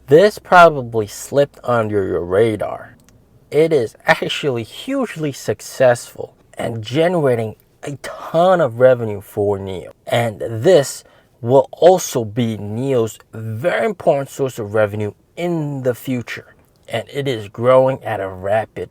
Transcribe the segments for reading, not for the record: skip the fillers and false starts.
This probably slipped under your radar. It is actually hugely successful and generating a ton of revenue for NIO. And this will also be NIO's very important source of revenue in the future. And it is growing at a rapid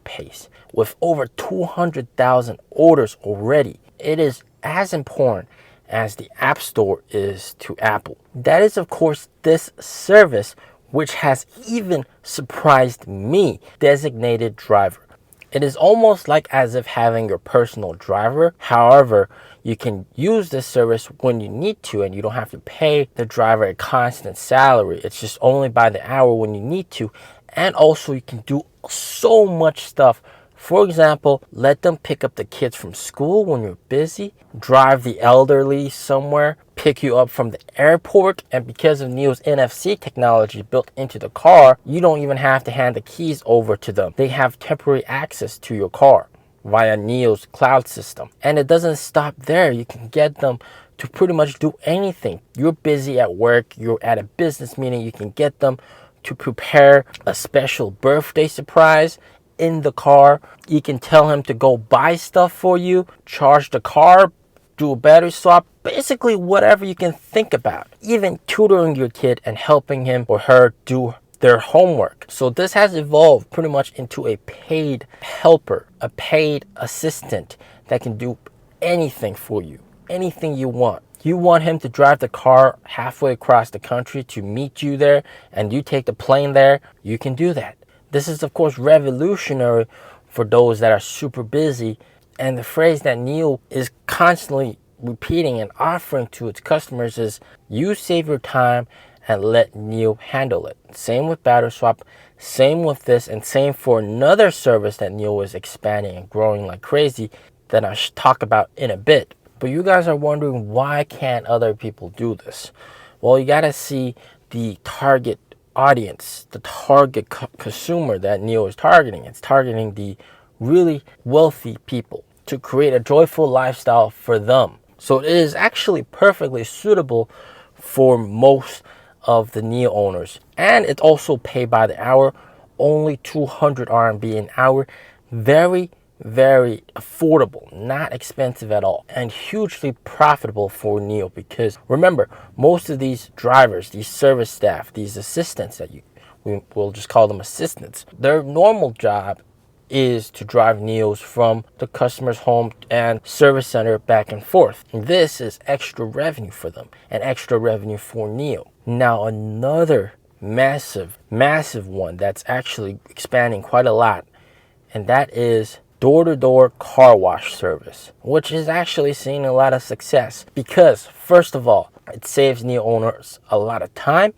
pace. With over 200,000 orders already, it is as important as the App Store is to Apple. That is, of course, this service, which has even surprised me, designated driver. It is almost like as if having your personal driver. However, you can use this service when you need to, and you don't have to pay the driver a constant salary. It's just only by the hour when you need to. And also you can do so much stuff. For example, let them pick up the kids from school when you're busy, drive the elderly somewhere, pick you up from the airport, and because of NIO's NFC technology built into the car, you don't even have to hand the keys over to them. They have temporary access to your car via NIO's cloud system. And it doesn't stop there. You can get them to pretty much do anything. You're busy at work, you're at a business meeting, you can get them to prepare a special birthday surprise in the car. You can tell him to go buy stuff for you, charge the car, do a battery swap, basically whatever you can think about. Even tutoring your kid and helping him or her do their homework. So this has evolved pretty much into a paid helper, a paid assistant that can do anything for you, anything you want. You want him to drive the car halfway across the country to meet you there, and you take the plane there, you can do that. This is, of course, revolutionary for those that are super busy. And the phrase that NIO is constantly repeating and offering to its customers is, you save your time and let NIO handle it. Same with battery swap, same with this, and same for another service that NIO is expanding and growing like crazy that I should talk about in a bit. But you guys are wondering, why can't other people do this? Well, you got to see the target audience, the target consumer that NIO is targeting. It's targeting the really wealthy people to create a joyful lifestyle for them. So it is actually perfectly suitable for most of the NIO owners. And it's also paid by the hour, only 200 RMB an hour. Very affordable, not expensive at all, and hugely profitable for NIO, because remember, most of these drivers, these service staff, these assistants that we'll just call them assistants, their normal job is to drive NIOs from the customer's home and service center back and forth. And this is extra revenue for them and extra revenue for NIO. Now another massive one that's actually expanding quite a lot, and that is door-to-door car wash service, which is actually seeing a lot of success because, first of all, it saves NIO owners a lot of time,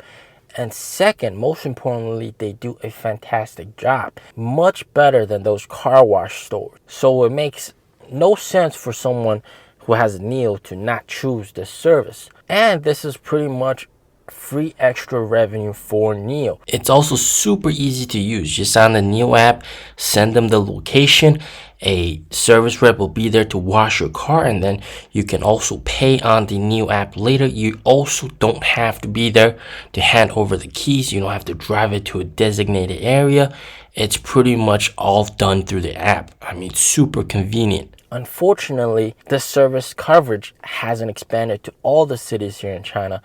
and second, most importantly, they do a fantastic job, much better than those car wash stores. So it makes no sense for someone who has a NIO to not choose this service. And this is pretty much free extra revenue for NIO. It's also super easy to use. Just on the NIO app, send them the location, a service rep will be there to wash your car, and then you can also pay on the NIO app later. You also don't have to be there to hand over the keys. You don't have to drive it to a designated area. It's pretty much all done through the app. I mean, super convenient. Unfortunately, this service coverage hasn't expanded to all the cities here in China.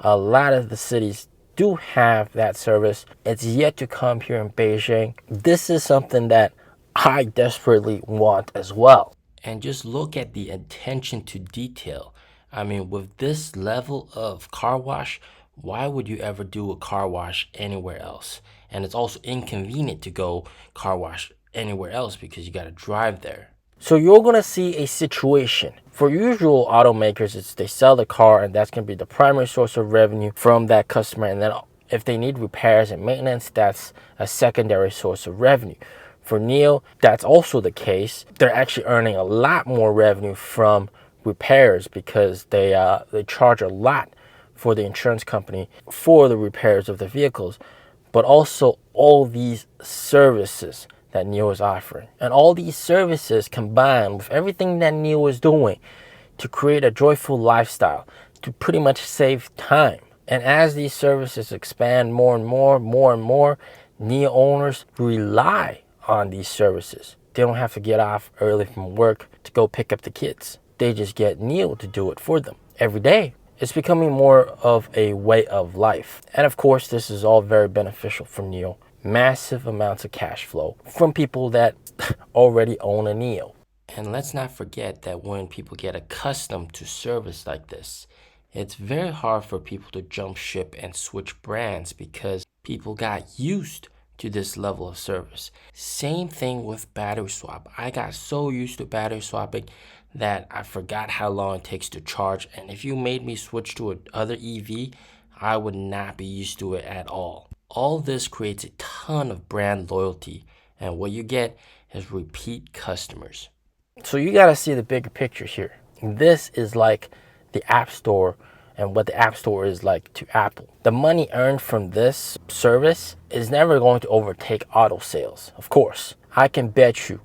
A lot of the cities do have that service. It's yet to come here in Beijing. This is something that I desperately want as well. And just look at the attention to detail. I mean, with this level of car wash, why would you ever do a car wash anywhere else? And it's also inconvenient to go car wash anywhere else because you got to drive there. So you're going to see a situation. For usual automakers, it's they sell the car and that's going to be the primary source of revenue from that customer. And then if they need repairs and maintenance, that's a secondary source of revenue. For NIO, that's also the case. They're actually earning a lot more revenue from repairs because they charge a lot for the insurance company for the repairs of the vehicles, but also all these services that NIO is offering. And all these services combined with everything that NIO is doing to create a joyful lifestyle, to pretty much save time And as these services expand more and more, NIO owners rely on these services. They don't have to get off early from work to go pick up the kids. They just get NIO to do it for them every day. It's becoming more of a way of life. And of course, this is all very beneficial for NIO. Massive amounts of cash flow from people that already own a NIO. And let's not forget that when people get accustomed to service like this, it's very hard for people to jump ship and switch brands because people got used to this level of service. Same thing with battery swap. I got so used to battery swapping that I forgot how long it takes to charge. And if you made me switch to another EV, I would not be used to it at all. All this creates a ton of brand loyalty, and what you get is repeat customers. So you got to see the bigger picture here. This is like the App Store and what the App Store is like to Apple. The money earned from this service is never going to overtake auto sales. Of course, I can bet you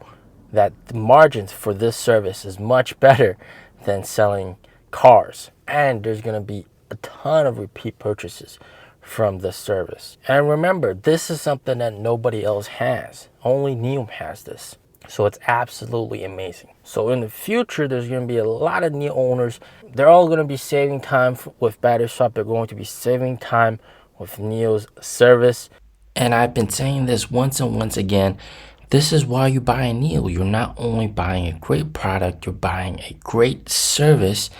that the margins for this service is much better than selling cars. And there's going to be a ton of repeat purchases from this service. And remember, this is something that nobody else has. Only NIO has this. So it's absolutely amazing. So in the future, there's going to be a lot of NIO owners. They're all going to be saving time with battery swap. They're going to be saving time with NIO's service. And I've been saying this once and once again. This is why you buy a NIO. You're not only buying a great product, you're buying a great service.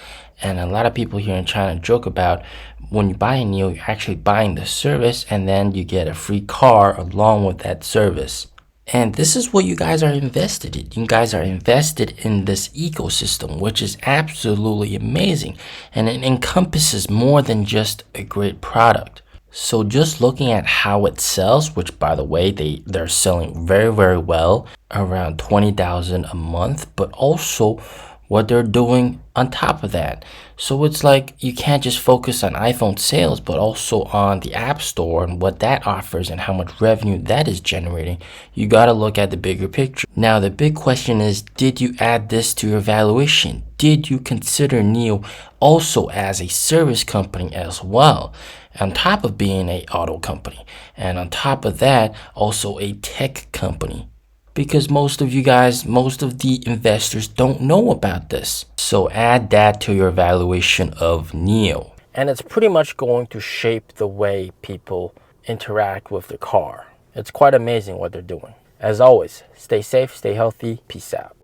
And a lot of people here in China joke about when you buy a NIO, you're actually buying the service and then you get a free car along with that service. And this is what you guys are invested in. You guys are invested in this ecosystem, which is absolutely amazing. And it encompasses more than just a great product. So just looking at how it sells, which by the way, they're selling very, very well, around 20,000 a month, but also what they're doing on top of that. So it's like you can't just focus on iPhone sales, but also on the App Store and what that offers and how much revenue that is generating. You got to look at the bigger picture. Now, the big question is, did you add this to your valuation? Did you consider NIO also as a service company as well, on top of being an auto company? And on top of that, also a tech company. Because most of the investors don't know about this. So add that to your valuation of NIO. And it's pretty much going to shape the way people interact with the car. It's quite amazing what they're doing. As always, stay safe, stay healthy, peace out.